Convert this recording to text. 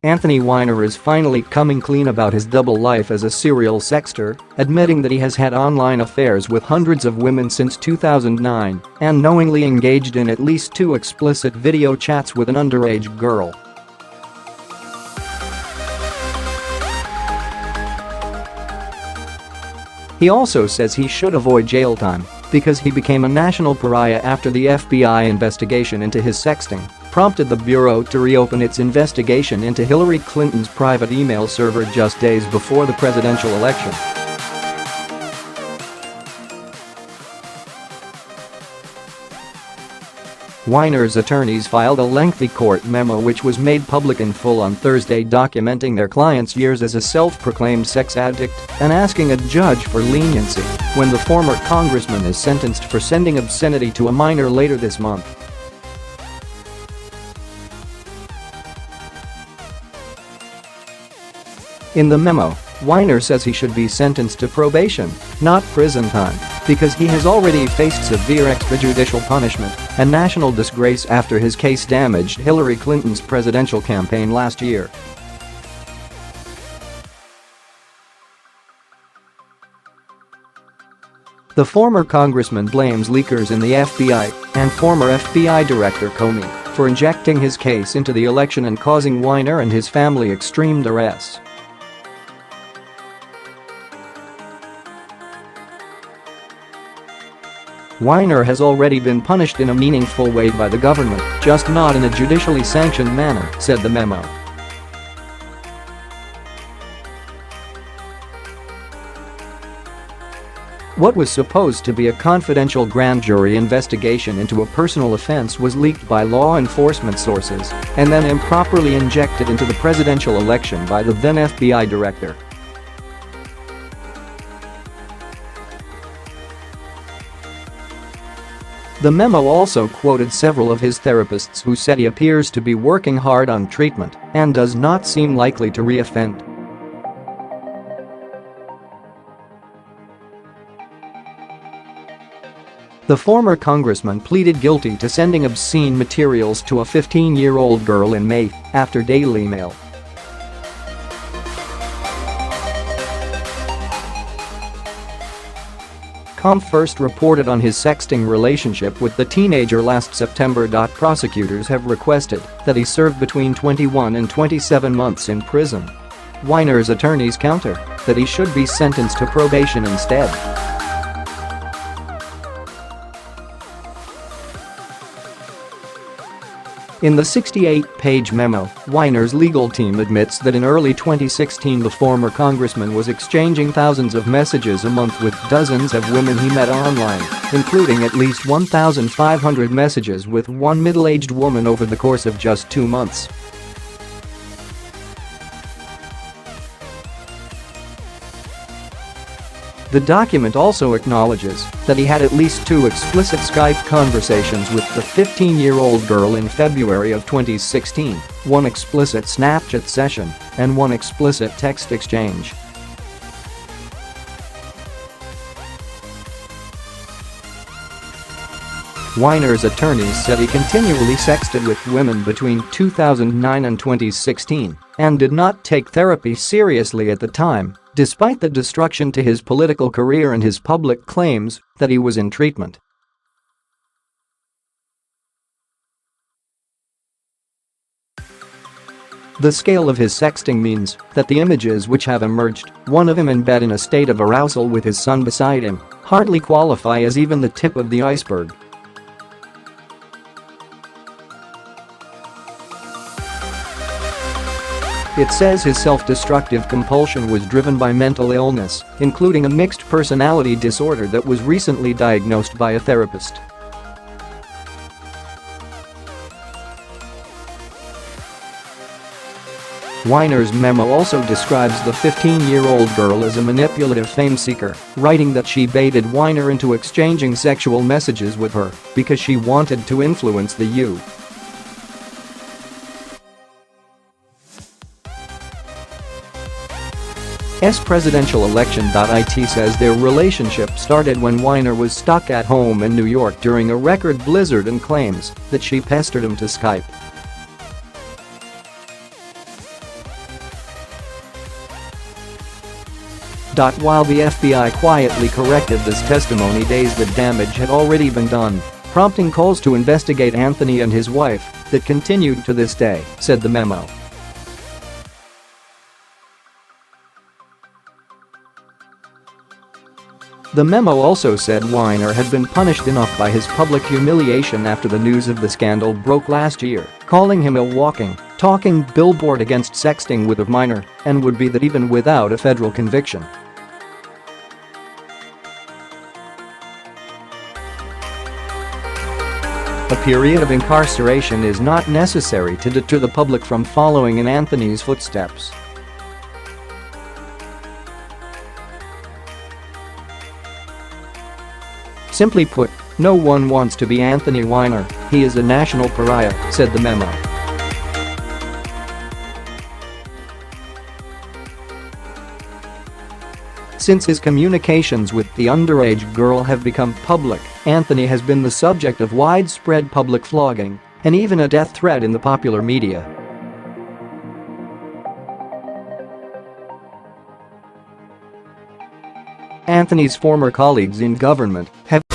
Anthony Weiner is finally coming clean about his double life as a serial sexter, admitting that he has had online affairs with hundreds of women since 2009 and knowingly engaged in at least 2 explicit video chats with an underage girl. He also says he should avoid jail time because he became a national pariah after the FBI investigation into his sexting prompted the Bureau to reopen its investigation into Hillary Clinton's private email server just days before the presidential election. Weiner's attorneys filed a lengthy court memo which was made public in full on Thursday, documenting their client's years as a self-proclaimed sex addict and asking a judge for leniency when the former congressman is sentenced for sending obscenity to a minor later this month. In the memo, Weiner says he should be sentenced to probation, not prison time, because he has already faced severe extrajudicial punishment and national disgrace after his case damaged Hillary Clinton's presidential campaign last year. The former congressman blames leakers in the FBI and former FBI Director Comey for injecting his case into the election and causing Weiner and his family extreme duress. Weiner has already been punished in a meaningful way by the government, just not in a judicially sanctioned manner, said the memo. What was supposed to be a confidential grand jury investigation into a personal offense was leaked by law enforcement sources and then improperly injected into the presidential election by the then FBI director. The memo also quoted several of his therapists who said he appears to be working hard on treatment and does not seem likely to re-offend. The former congressman pleaded guilty to sending obscene materials to a 15-year-old girl in May, after Daily Mail. First reported on his sexting relationship with the teenager last September. Prosecutors have requested that he serve between 21 and 27 months in prison. Weiner's attorneys counter that he should be sentenced to probation instead. In the 68-page memo, Weiner's legal team admits that in early 2016 the former congressman was exchanging thousands of messages a month with dozens of women he met online, including at least 1,500 messages with one middle-aged woman over the course of just 2 months. The document also acknowledges that he had at least 2 explicit Skype conversations with the 15-year-old girl in February of 2016, 1 explicit Snapchat session, and 1 explicit text exchange. Weiner's attorneys said he continually sexted with women between 2009 and 2016 and did not take therapy seriously at the time, despite the destruction to his political career and his public claims that he was in treatment. The scale of his sexting means that the images which have emerged, one of him in bed in a state of arousal with his son beside him, hardly qualify as even the tip of the iceberg. It says his self-destructive compulsion was driven by mental illness, including a mixed personality disorder that was recently diagnosed by a therapist. Weiner's memo also describes the 15-year-old girl as a manipulative fame seeker, writing that she baited Weiner into exchanging sexual messages with her because she wanted to influence the U.S. presidential election. It says their relationship started when Weiner was stuck at home in New York during a record blizzard and claims that she pestered him to Skype. While the FBI quietly corrected this testimony, days that damage had already been done, prompting calls to investigate Anthony and his wife that continued to this day, said the memo. The memo also said Weiner had been punished enough by his public humiliation after the news of the scandal broke last year, calling him a walking, talking billboard against sexting with a minor, and would be that even without a federal conviction. A period of incarceration is not necessary to deter the public from following in Anthony's footsteps. Simply put, no one wants to be Anthony Weiner, he is a national pariah, said the memo. Since his communications with the underage girl have become public, Anthony has been the subject of widespread public flogging and even a death threat in the popular media. Anthony's former colleagues in government have